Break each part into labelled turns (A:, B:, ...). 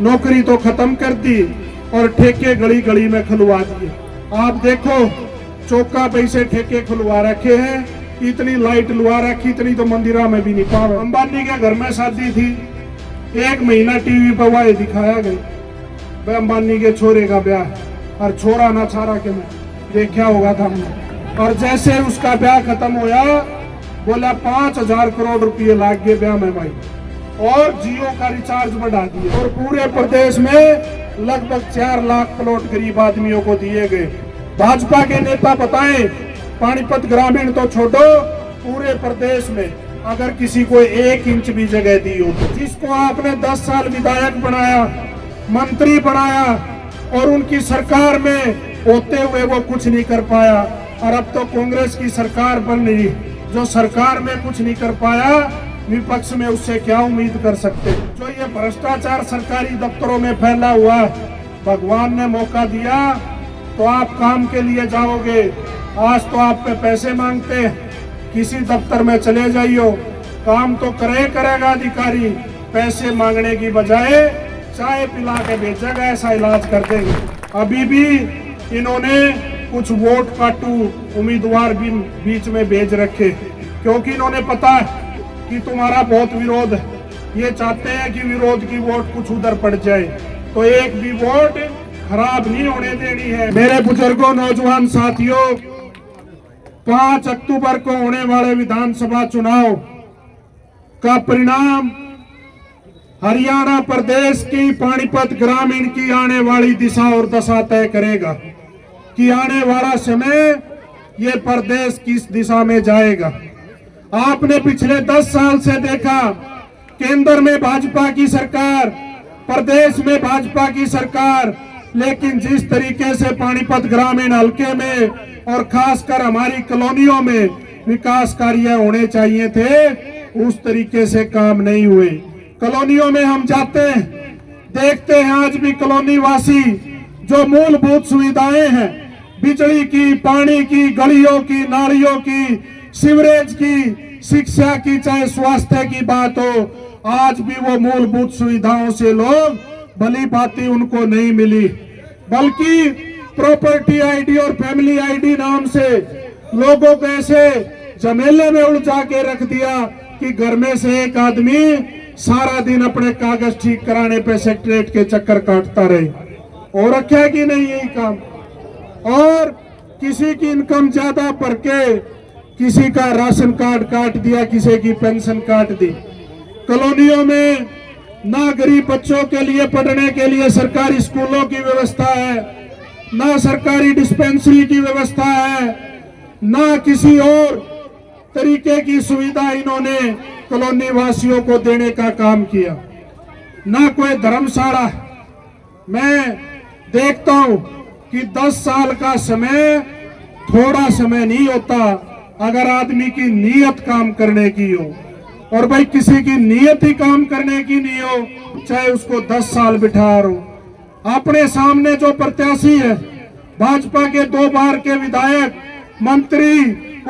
A: नौकरी तो खत्म कर दी और ठेके गली गली में खुलवा दिए। आप देखो चौका पैसे ठेके खुलवा रखे हैं, इतनी लाइट लुआ रखी, इतनी तो मंदिरा में भी नहीं पावे। अंबानी के घर में शादी थी, 1 महीना टीवी पर वाई दिखाया गई अंबानी के छोरे का ब्याह, और छोरा ना छारा के में देखा होगा था हमने। और जैसे उसका ब्याह खत्म होया, बोला 5,000 करोड़ रुपये लाग गए ब्याह में भाई, और जियो का रिचार्ज बढ़ा दिया, और पूरे प्रदेश में लगभग 4 लाख प्लॉट गरीब आदमियों को दिए गए। भाजपा के नेता बताएं, पानीपत ग्रामीण तो छोड़ो, पूरे प्रदेश में अगर किसी को 1 इंच भी जगह दी हो, तो जिसको आपने 10 साल विधायक बनाया, मंत्री बनाया, और उनकी सरकार में होते हुए वो कुछ नहीं कर पाया, और अब तो कांग्रेस की सरकार बन रही, जो सरकार में कुछ नहीं कर पाया, विपक्ष में उससे क्या उम्मीद कर सकते। जो ये भ्रष्टाचार सरकारी दफ्तरों में फैला हुआ, भगवान ने मौका दिया तो आप काम के लिए जाओगे, आज तो आप पे पैसे मांगते, किसी दफ्तर में चले जाइयो, काम तो करेगा अधिकारी, पैसे मांगने की बजाय चाय पिला के बेचेगा, ऐसा इलाज कर देंगे। अभी भी इन्होंने कुछ वोट काटू उम्मीदवार भी बीच में भेज रखे, क्योंकि इन्होंने पता है कि तुम्हारा बहुत विरोध है, ये चाहते हैं कि विरोध की वोट कुछ उधर पड़ जाए, तो एक भी वोट खराब नहीं होने देनी है। मेरे बुजुर्गों, नौजवान साथियों, 5 अक्टूबर को होने वाले विधानसभा चुनाव का परिणाम हरियाणा प्रदेश की पानीपत ग्रामीण की आने वाली दिशा और दशा तय करेगा कि आने वाला समय ये प्रदेश किस दिशा में जाएगा। आपने पिछले 10 साल से देखा, केंद्र में भाजपा की सरकार, प्रदेश में भाजपा की सरकार, लेकिन जिस तरीके से पानीपत ग्रामीण हलके में और खासकर हमारी कॉलोनियों में विकास कार्य होने चाहिए थे, उस तरीके से काम नहीं हुए। कॉलोनियों में हम जाते हैं, देखते हैं आज भी कॉलोनी वासी जो मूलभूत सुविधाएं हैं, बिजली की, पानी की, गलियों की, नालियों की, सीवरेज की, शिक्षा की, चाहे स्वास्थ्य की बात हो, आज भी वो मूलभूत सुविधाओं से लोग भली भांति उनको नहीं मिली, बल्कि प्रॉपर्टी आईडी और फैमिली आईडी नाम से लोगों को ऐसे झमेले में उलझा के रख दिया कि घर में से एक आदमी सारा दिन अपने कागज ठीक कराने पे सेक्रेटरीट के चक्कर काटता रहे। और रखा कि नहीं यही काम, और किसी की इनकम ज्यादा भर के किसी का राशन कार्ड काट दिया, किसी की पेंशन काट दी। कॉलोनियों में ना गरीब बच्चों के लिए पढ़ने के लिए सरकारी स्कूलों की व्यवस्था है, ना सरकारी डिस्पेंसरी की व्यवस्था है, ना किसी और तरीके की सुविधा इन्होंने कॉलोनी वासियों को देने का काम किया, ना कोई धर्मशाला। मैं देखता हूं कि 10 साल का समय थोड़ा समय नहीं होता अगर आदमी की नीयत काम करने की हो, और भाई किसी की नीयत ही काम करने की नहीं हो, चाहे उसको 10 साल बिठा रहो। अपने सामने जो प्रत्याशी है, भाजपा के 2 बार के विधायक, मंत्री,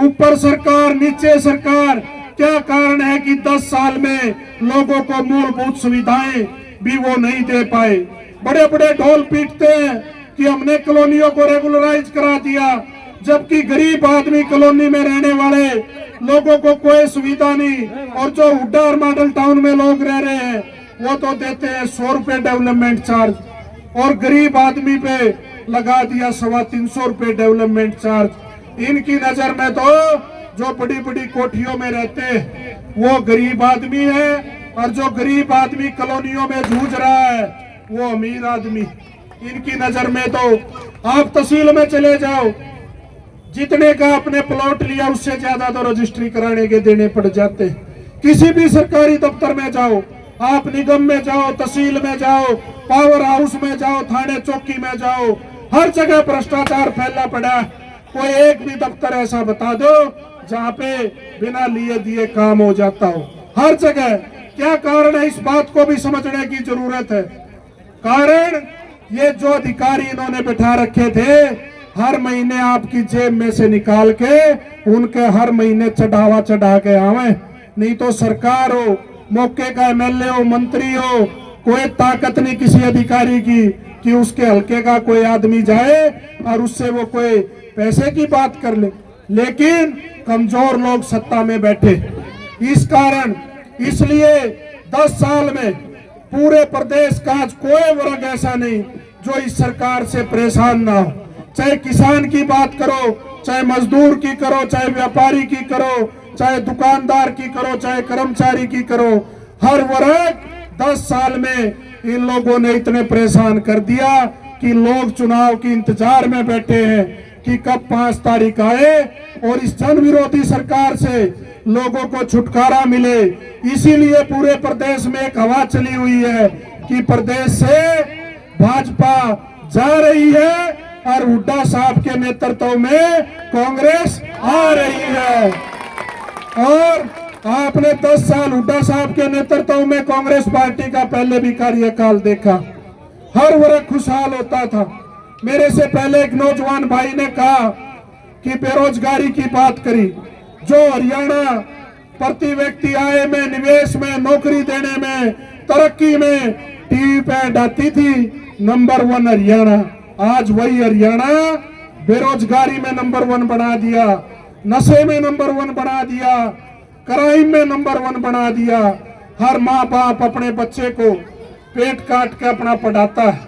A: ऊपर सरकार नीचे सरकार, क्या कारण है कि 10 साल में लोगों को मूलभूत सुविधाएं भी वो नहीं दे पाए। बड़े बड़े ढोल पीटते हैं कि हमने कॉलोनियों को रेगुलराइज करा दिया, जबकि गरीब आदमी कॉलोनी में रहने वाले लोगों को कोई सुविधा नहीं, और जो हुड्डा और मॉडल टाउन में लोग रह रहे हैं वो तो देते हैं 100 रुपए डेवलपमेंट चार्ज, और गरीब आदमी पे लगा दिया 350 रुपए डेवलपमेंट चार्ज। इनकी नजर में तो जो बड़ी बड़ी कोठियों में रहते हैं वो गरीब आदमी है, और जो गरीब आदमी कॉलोनियों में जूझ रहा है वो अमीर आदमी। इनकी नजर में तो आप तहसील में चले जाओ, जितने का आपने प्लॉट लिया उससे ज्यादा तो रजिस्ट्री कराने के देने पड़ जाते हैं। किसी भी सरकारी दफ्तर में जाओ, आप निगम में जाओ, तहसील में जाओ, पावर हाउस में जाओ, थाने चौकी में जाओ, हर जगह भ्रष्टाचार फैला पड़ा। कोई एक भी दफ्तर ऐसा बता दो जहाँ पे बिना लिए दिए काम हो जाता हो, हर जगह। क्या कारण है, इस बात को भी समझने की जरूरत है। कारण ये जो अधिकारी इन्होंने बैठा रखे थे, हर महीने आपकी जेब में से निकाल के उनके हर महीने चढ़ावा चढ़ा के आवे, नहीं तो सरकार हो, मौके का एमएलए हो, मंत्री हो, कोई ताकत नहीं किसी अधिकारी की कि उसके हल्के का कोई आदमी जाए और उससे वो कोई पैसे की बात कर ले, लेकिन कमजोर लोग सत्ता में बैठे। इस कारण इसलिए 10 साल में पूरे प्रदेश का आज कोई वर्ग ऐसा नहीं जो इस सरकार से परेशान ना हो। चाहे किसान की बात करो, चाहे मजदूर की करो, चाहे व्यापारी की करो, चाहे दुकानदार की करो, चाहे कर्मचारी की करो, हर वर्ग 10 साल में इन लोगों ने इतने परेशान कर दिया कि लोग चुनाव की इंतजार में बैठे हैं कि कब 5 तारीख आए और इस जन विरोधी सरकार से लोगों को छुटकारा मिले। इसीलिए पूरे प्रदेश में एक हवा चली हुई है कि प्रदेश से भाजपा जा रही है और हुड्डा साहब के नेतृत्व में कांग्रेस आ रही है। और आपने 10 साल हुड्डा साहब के नेतृत्व में कांग्रेस पार्टी का पहले भी कार्यकाल देखा, हर वर्ग खुशहाल होता था। मेरे से पहले एक नौजवान भाई ने कहा कि बेरोजगारी की बात करी, जो हरियाणा प्रति व्यक्ति आय में, निवेश में, नौकरी देने में, तरक्की में टीवी पे आती थी, नंबर 1 हरियाणा। आज वही हरियाणा बेरोजगारी में नंबर 1 बना दिया, नशे में नंबर 1 बना दिया, क्राइम में नंबर 1 बना दिया। हर माँ बाप अपने बच्चे को पेट काट के अपना पढ़ाता है,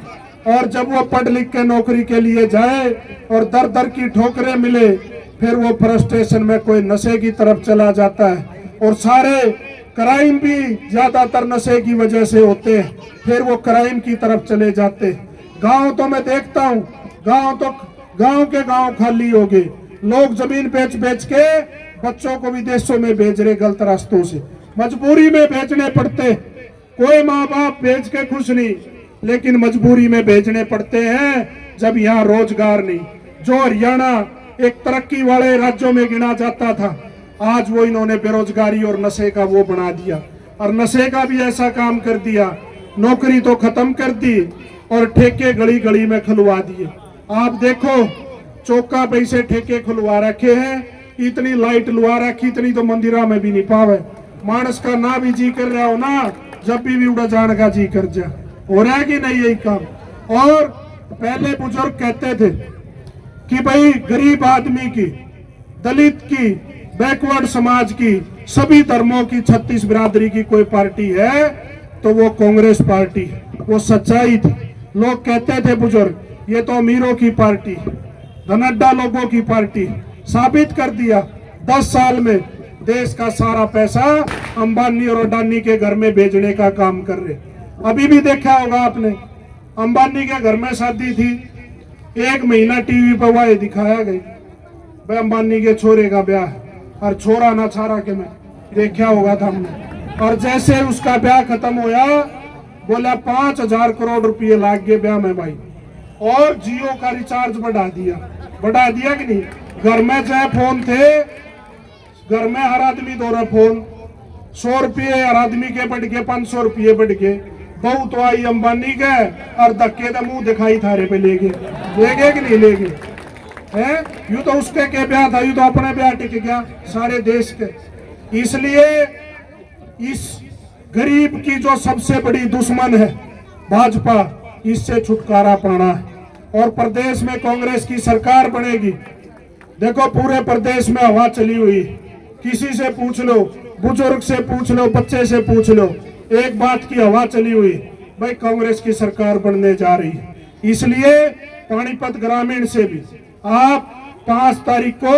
A: और जब वो पढ़ लिख के नौकरी के लिए जाए और दर दर की ठोकरें मिले, फिर वो फ्रस्ट्रेशन में कोई नशे की तरफ चला जाता है। और सारे क्राइम भी ज्यादातर नशे की वजह से होते हैं, फिर वो क्राइम की तरफ चले जाते हैं। गांव तो मैं देखता हूँ, गांव के गांव खाली हो गए, लोग जमीन बेच बेच के बच्चों को विदेशों में भेज रहे गलत रास्तों से, मजबूरी में भेजने पड़ते। कोई माँ बाप भेज के खुश नहीं, लेकिन मजबूरी में भेजने पड़ते हैं जब यहाँ रोजगार नहीं। जो हरियाणा एक तरक्की वाले राज्यों में गिना जाता था, आज वो इन्होंने बेरोजगारी और नशे का वो बना दिया, और नशे का भी ऐसा काम कर दिया, नौकरी तो खत्म कर दी और ठेके गली गली में खुलवा दिए। आप देखो, चौका पैसे ठेके खुलवा रखे हैं, इतनी लाइट लुआ रखी, इतनी तो मंदिरा में भी नहीं पावे। मानस का ना भी जी कर रहा हो ना, जब भी उड़ा जाने का जी कर जा, हो रहा है कि नहीं यही काम। और पहले बुजुर्ग कहते थे कि भाई गरीब आदमी की, दलित की, बैकवर्ड समाज की, सभी धर्मों की, 36 बिरादरी की कोई पार्टी है तो वो कांग्रेस पार्टी है। वो सच्चाई थी। लोग कहते थे बुजुर्ग, ये तो अमीरों की पार्टी, धनड्डा लोगों की पार्टी। साबित कर दिया 10 साल में देश का सारा पैसा अंबानी और अडानी के घर में भेजने का काम कर रहे। अभी भी देखा होगा आपने, अंबानी के घर में शादी थी, 1 महीना टीवी पर वह दिखाया गई भाई अंबानी के छोरे का ब्याह, और छोरा ना छारा के में देखा होगा था हमने। और जैसे उसका ब्याह खत्म होया, बोला 5,000 करोड़ रुपये लाग गए ब्याह में भाई, और जियो का रिचार्ज बढ़ा दिया कि नहीं। घर में चाहे फोन थे, घर में हर आदमी दो रहा फोन, 100 रुपये हर आदमी के बढ़ गए, 500 रुपये बढ़ गए। बहू तो आई अंबानी के, और धक्के का मुंह दिखाई थारे पे ले गए कि नहीं ले गए है। यूं तो उसके के ब्याह था, यूं तो अपने ब्याह टिक गया सारे देश के। इसलिए इस गरीब की जो सबसे बड़ी दुश्मन है भाजपा, इससे छुटकारा पाना है। और प्रदेश में कांग्रेस की सरकार बनेगी। देखो पूरे प्रदेश में हवा चली हुई, किसी से पूछ लो, बुजुर्ग से पूछ लो, बच्चे से पूछ लो, एक बात की हवा चली हुई, भाई कांग्रेस की सरकार बनने जा रही है। इसलिए पानीपत ग्रामीण से भी आप 5 तारीख को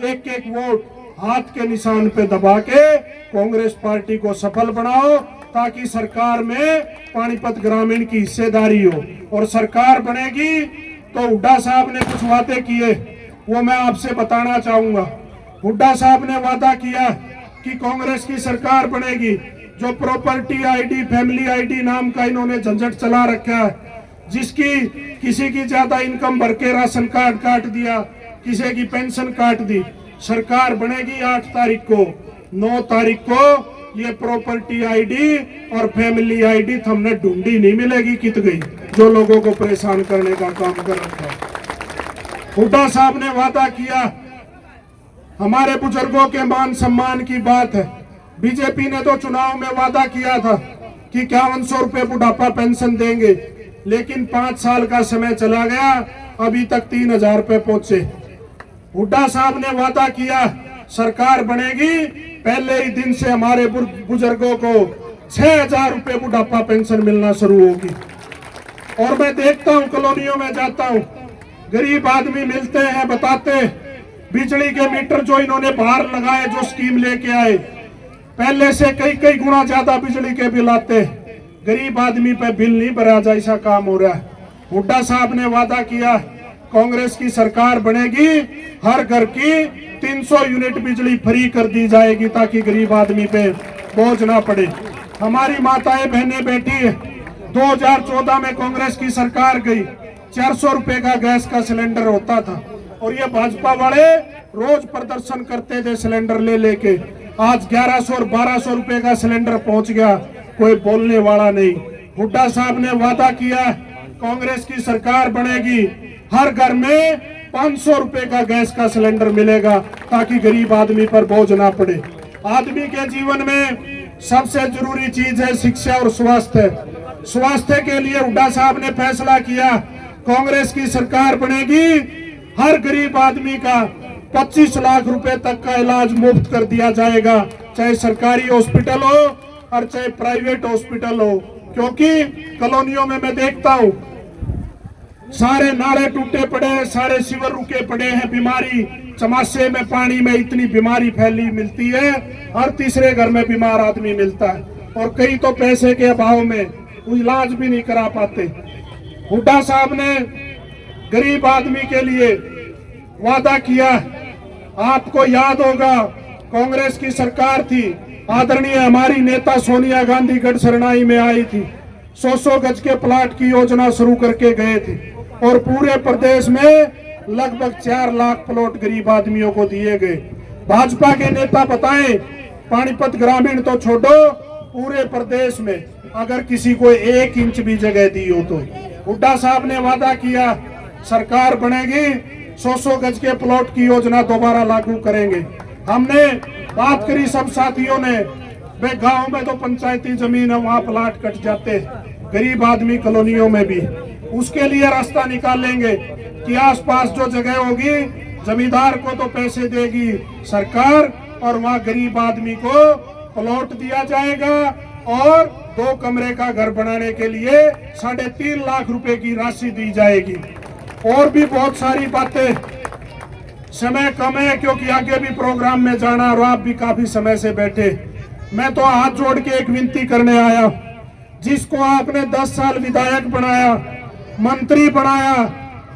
A: एक वोट हाथ के निशान पे दबा के कांग्रेस पार्टी को सफल बनाओ, ताकि सरकार में पानीपत ग्रामीण की हिस्सेदारी हो। और सरकार बनेगी तो हुड्डा साहब ने कुछ वादे किए, वो मैं आपसे बताना चाहूंगा। हुड्डा साहब ने वादा किया कि कांग्रेस की सरकार बनेगी। जो प्रॉपर्टी आईडी, फैमिली आईडी नाम का इन्होंने झंझट चला रखा है, जिसकी किसी की ज्यादा इनकम भर के राशन कार्ड काट दिया, किसी की पेंशन काट दी। सरकार बनेगी 8 तारीख को, 9 तारीख को ये प्रॉपर्टी आईडी और फैमिली आईडी हमने ढूंढी नहीं मिलेगी, कित गई जो लोगों को परेशान करने का काम कर रखा है। हुड्डा साहब ने वादा किया, हमारे बुजुर्गों के मान सम्मान की बात है। बीजेपी ने तो चुनाव में वादा किया था कि 5100 रुपये बुढ़ापा पेंशन देंगे, लेकिन 5 साल का समय चला गया, अभी तक 3000 रुपये पहुंचे। हुड्डा साहब ने वादा किया सरकार बनेगी, पहले ही दिन से हमारे बुजुर्गों को 6000 रुपये बुढ़ापा पेंशन मिलना शुरू होगी। और मैं देखता हूं, कॉलोनियों में जाता हूं, गरीब आदमी मिलते हैं, बताते बिजली के मीटर जो इन्होंने बाहर लगाए, जो स्कीम लेके आए, पहले से कई गुना ज्यादा बिजली के बिल आते, गरीब आदमी पे बिल नहीं भरा जा, ऐसा काम हो रहा है। हुड्डा साहब ने वादा किया कांग्रेस की सरकार बनेगी, हर घर की 300 यूनिट बिजली फ्री कर दी जाएगी ताकि गरीब आदमी पे बोझ ना पड़े। हमारी माताएं बहनें बैठी है, 2014 में कांग्रेस की सरकार गई, 400 रुपए का गैस का सिलेंडर होता था और ये भाजपा वाले रोज प्रदर्शन करते थे सिलेंडर ले लेके। आज 1100 और 1200 रुपए का सिलेंडर पहुंच गया, कोई बोलने वाला नहीं। हुड्डा साहब ने वादा किया कांग्रेस की सरकार बनेगी, हर घर में 500 रुपए का गैस का सिलेंडर मिलेगा ताकि गरीब आदमी पर बोझ ना पड़े। आदमी के जीवन में सबसे जरूरी चीज है शिक्षा और स्वास्थ्य। स्वास्थ्य के लिए हुड्डा साहब ने फैसला किया कांग्रेस की सरकार बनेगी, हर गरीब आदमी का 25 लाख रुपए तक का इलाज मुफ्त कर दिया जाएगा, चाहे सरकारी हॉस्पिटल हो और चाहे प्राइवेट हॉस्पिटल हो। क्योंकि कॉलोनियों में मैं देखता हूँ सारे नाले टूटे पड़े हैं, सारे सीवर रुके पड़े हैं, बीमारी, चमासे में पानी में इतनी बीमारी फैली मिलती है, हर तीसरे घर में बीमार आदमी मिलता है और कई तो पैसे के अभाव में इलाज भी नहीं करा पाते। हुड्डा साहब ने गरीब आदमी के लिए वादा किया, आपको याद होगा कांग्रेस की सरकार थी, आदरणीय हमारी नेता सोनिया गांधी गढ़ में आई थी, 100 गज के प्लाट की योजना शुरू करके गए थे और पूरे प्रदेश में लगभग 4 लाख प्लॉट गरीब आदमियों को दिए गए। भाजपा के नेता बताएं, पानीपत ग्रामीण तो छोड़ो, पूरे प्रदेश में अगर किसी को 1 इंच भी जगह दी हो तो। हुड्डा साहब ने वादा किया सरकार बनेगी, 100 गज के प्लॉट की योजना दोबारा लागू करेंगे। हमने बात करी सब साथियों ने, वे गांव में तो पंचायती जमीन है, वहां प्लाट कट जाते, गरीब आदमी कॉलोनियों में भी, उसके लिए रास्ता निकालेंगे कि आसपास जो जगह होगी जमींदार को तो पैसे देगी सरकार और वहां गरीब आदमी को प्लॉट दिया जाएगा और 2 कमरे का घर बनाने के लिए 3.5 लाख रुपए की राशि दी जाएगी। और भी बहुत सारी बातें, समय कम है क्योंकि आगे भी प्रोग्राम में जाना और आप भी काफी समय से बैठे। मैं तो हाथ जोड़ के एक विनती करने आया, जिसको आपने 10 साल विधायक बनाया, मंत्री बनाया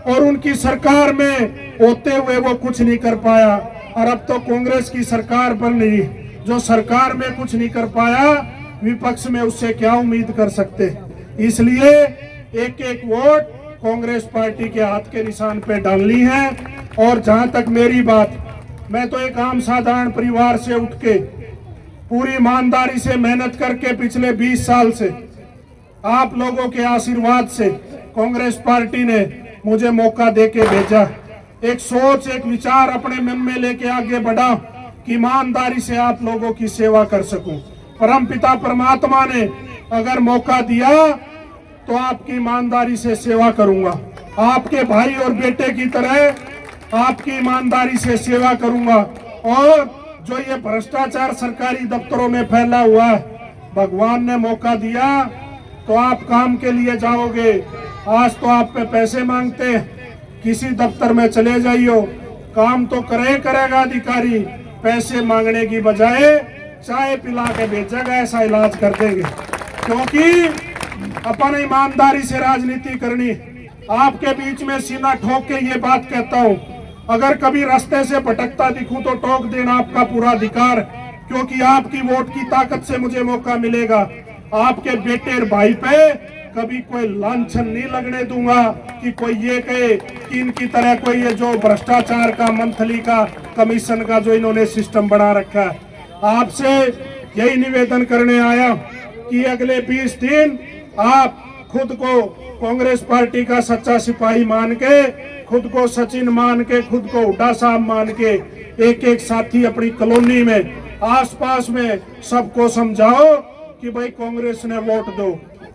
A: और उनकी सरकार में होते हुए वो कुछ नहीं कर पाया और अब तो कांग्रेस की सरकार बन रही, जो सरकार में कुछ नहीं कर पाया, विपक्ष में उससे क्या उम्मीद कर सकते। इसलिए एक एक वोट कांग्रेस पार्टी के हाथ के निशान पे डालनी है। और जहां तक मेरी बात, मैं तो एक आम साधारण परिवार से उठ के पूरी ईमानदारी से मेहनत करके पिछले 20 साल से आप लोगों के आशीर्वाद से कांग्रेस पार्टी ने मुझे मौका देके भेजा, एक सोच, एक विचार अपने मन में लेके आगे बढ़ा कि ईमानदारी से आप लोगों की सेवा कर सकूं। परमपिता परमात्मा ने अगर मौका दिया तो आपकी ईमानदारी से सेवा करूंगा, आपके भाई और बेटे की तरह आपकी ईमानदारी से सेवा करूंगा। और जो ये भ्रष्टाचार सरकारी दफ्तरों में फैला हुआ है, भगवान ने मौका दिया तो आप काम के लिए जाओगे। आज तो आप पे पैसे मांगते, किसी दफ्तर में चले जाइयो, काम तो करेगा अधिकारी, पैसे मांगने की बजाय चाय पिला के भेजेगा, ऐसा इलाज कर देंगे। क्योंकि अपन ईमानदारी से राजनीति करनी। आपके बीच में सीना ठोक के ये बात कहता हूँ, अगर कभी रास्ते से भटकता दिखूं तो टोक देना आपका पूरा अधिकार, क्योंकि आपकी वोट की ताकत से मुझे मौका मिलेगा। आपके बेटे और भाई पे कभी कोई लांछन नहीं लगने दूंगा कि कोई ये कहे कि इनकी तरह कोई ये जो भ्रष्टाचार का, मंथली का, कमीशन का जो इन्होंने सिस्टम बना रखा है। आपसे यही निवेदन करने आया कि अगले 20 दिन आप खुद को कांग्रेस पार्टी का सच्चा सिपाही मान के, खुद को सचिन मान के, खुद को हुड्डा साहब मान के, एक एक साथी अपनी कॉलोनी में, आसपास में सबको समझाओ कि भाई कांग्रेस ने वोट दो,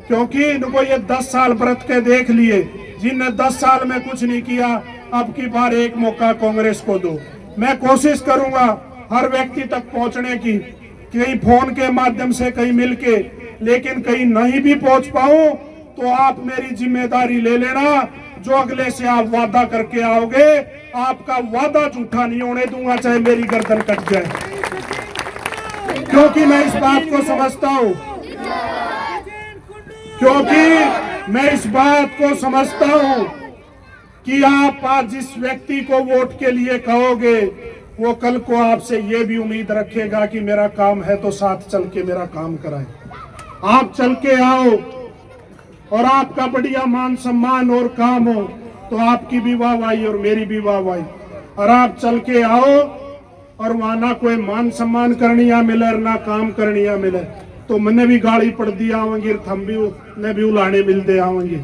A: क्योंकि इनको ये 10 साल व्रत के देख लिए, जिनने 10 साल में कुछ नहीं किया, अब की बार एक मौका कांग्रेस को दो। मैं कोशिश करूंगा हर व्यक्ति तक पहुंचने की, कहीं फोन के माध्यम से, कहीं मिलके, लेकिन कहीं नहीं भी पहुंच पाऊं तो आप मेरी जिम्मेदारी ले लेना। जो अगले से आप वादा करके आओगे, आपका वादा झूठा नहीं होने दूंगा, चाहे मेरी गर्दन कट जाए, क्योंकि मैं इस बात को समझता हूं, कि आप आज जिस व्यक्ति को वोट के लिए कहोगे, वो कल को आपसे ये भी उम्मीद रखेगा कि मेरा काम है तो साथ चल के मेरा काम कराए। आप चल के आओ और आपका बढ़िया मान सम्मान और काम हो तो आपकी भी वाहवाही और मेरी भी वाहवाही। और आप चल के आओ और वहां ना कोई मान सम्मान करनिया मिले और ना काम करनिया मिले, तो मैंने भी गाड़ी पड़ दी आवेंगी, थम भी ने भी उलाने मिलते आवेंगे।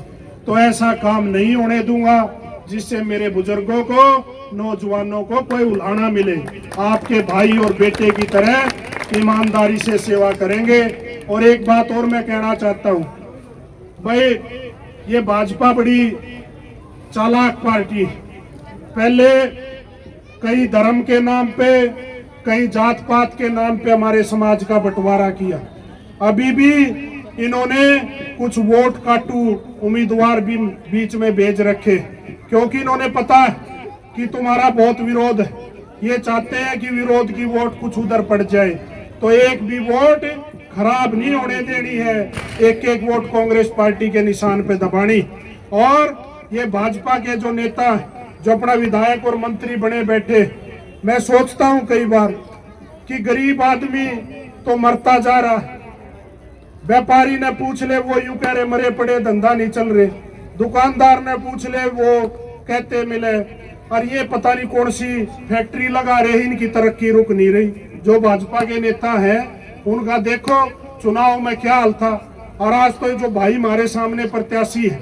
A: तो ऐसा काम नहीं होने दूंगा जिससे मेरे बुजुर्गों को, नौजवानों को कोई उलाना मिले। आपके भाई और बेटे की तरह ईमानदारी से सेवा करेंगे। और एक बात और मैं कहना चाहता हूं, भाई ये भाजपा बड़ी चालाक पार्टी, पहले कई धर्म के नाम पे, कई जात पात के नाम पे हमारे समाज का बंटवारा किया। अभी भी इन्होंने कुछ वोट काटू उम्मीदवार भी बीच में भेज रखे, क्योंकि इन्होंने पता है कि तुम्हारा बहुत विरोध है। ये चाहते हैं कि विरोध की वोट कुछ उधर पड़ जाए, तो एक भी वोट खराब नहीं होने देनी है, एक एक वोट कांग्रेस पार्टी के निशान पे दबानी। और ये भाजपा के जो नेता जो अपना विधायक और मंत्री बने बैठे, मैं सोचता हूं कई बार कि गरीब आदमी तो मरता जा रहा, व्यापारी ने पूछ ले वो यूं कह रहे मरे पड़े धंधा नहीं चल रहे, दुकानदार ने पूछ ले वो कहते मिले, और ये पता नहीं कौन सी फैक्ट्री लगा रहे, इनकी तरक्की रुक नहीं रही। जो भाजपा के नेता हैं उनका देखो चुनाव में क्या हाल था, और आज तो जो भाई हमारे सामने प्रत्याशी है,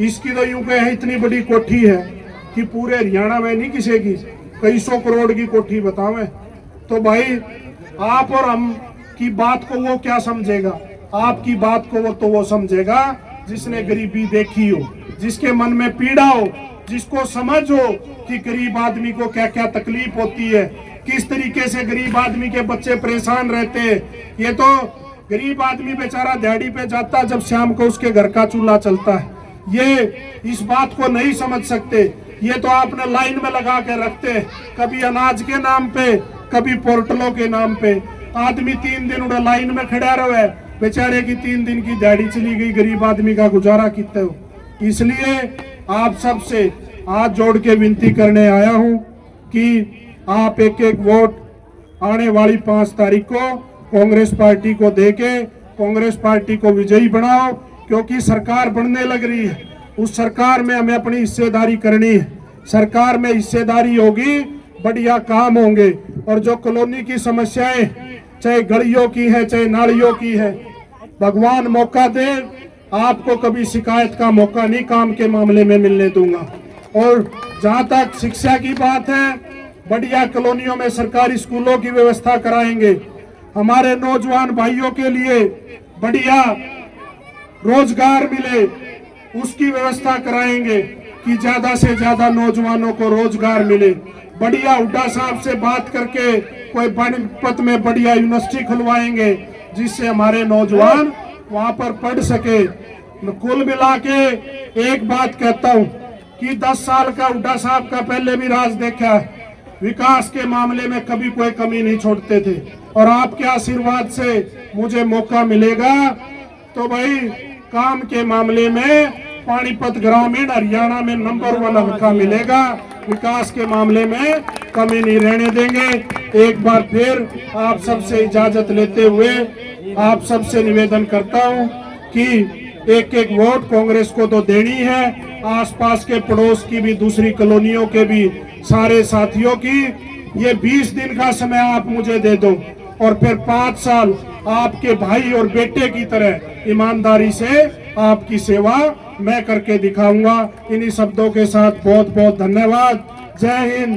A: इसकी तो यूं कहे इतनी बड़ी कोठी है कि पूरे हरियाणा में नहीं किसी की, कई 100 करोड़ की कोठी बतावे। तो भाई आप और हम की बात को वो क्या समझेगा, आपकी बात को वो समझेगा जिसने गरीबी देखी हो, जिसके मन में पीड़ा हो, जिसको समझ हो कि गरीब आदमी को क्या क्या तकलीफ होती है, किस तरीके से गरीब आदमी के बच्चे परेशान रहते हैं। ये तो गरीब आदमी बेचारा दिहाड़ी पे जाता जब शाम को उसके घर का चूल्हा चलता है, ये इस बात को नहीं समझ सकते। ये तो आपने लाइन में लगा के रखते हैं, कभी अनाज के नाम पे, कभी पोर्टलों के नाम पे। आदमी 3 दिन उन्हें लाइन में खड़ा रहे, बेचारे की 3 दिन की दिहाड़ी चली गई, गरीब आदमी का गुजारा कितने हो। इसलिए आप सबसे हाथ जोड़ के विनती करने आया हूं कि आप एक एक वोट आने वाली 5 तारीख को कांग्रेस पार्टी को देके कांग्रेस पार्टी को विजयी बनाओ, क्योंकि सरकार बनने लग रही है। उस सरकार में हमें अपनी हिस्सेदारी करनी है। सरकार में हिस्सेदारी होगी, बढ़िया काम होंगे। और जो कॉलोनी की समस्याएं, चाहे गलियों की है चाहे नालियों की है, भगवान मौका दे, आपको कभी शिकायत का मौका नहीं काम के मामले में मिलने दूंगा। और जहां तक शिक्षा की बात है, बढ़िया कॉलोनियों में सरकारी स्कूलों की व्यवस्था कराएंगे। हमारे नौजवान भाइयों के लिए बढ़िया रोजगार मिले, उसकी व्यवस्था कराएंगे कि ज्यादा से ज्यादा नौजवानों को रोजगार मिले। बढ़िया हुड्डा साहब से बात करके कोई पानीपत में बढ़िया यूनिवर्सिटी खुलवाएंगे, जिससे हमारे नौजवान वहां पर पढ़ सके। कुल मिला के एक बात कहता हूं कि 10 साल का हुड्डा साहब का पहले भी राज देखा है, विकास के मामले में कभी कोई कमी नहीं छोड़ते थे। और आपके आशीर्वाद से मुझे मौका मिलेगा तो भाई काम के मामले में पानीपत ग्रामीण हरियाणा में नंबर 1 मौका मिलेगा। विकास के मामले में कमी नहीं रहने देंगे। एक बार फिर आप सबसे इजाजत लेते हुए आप सबसे निवेदन करता हूं कि एक एक वोट कांग्रेस को तो देनी है, आसपास के पड़ोस की भी, दूसरी कॉलोनियों के भी सारे साथियों की। ये 20 दिन का समय आप मुझे दे दो और फिर 5 साल आपके भाई और बेटे की तरह ईमानदारी से आपकी सेवा मैं करके दिखाऊंगा। इन्हीं शब्दों के साथ बहुत बहुत धन्यवाद। जय हिंद।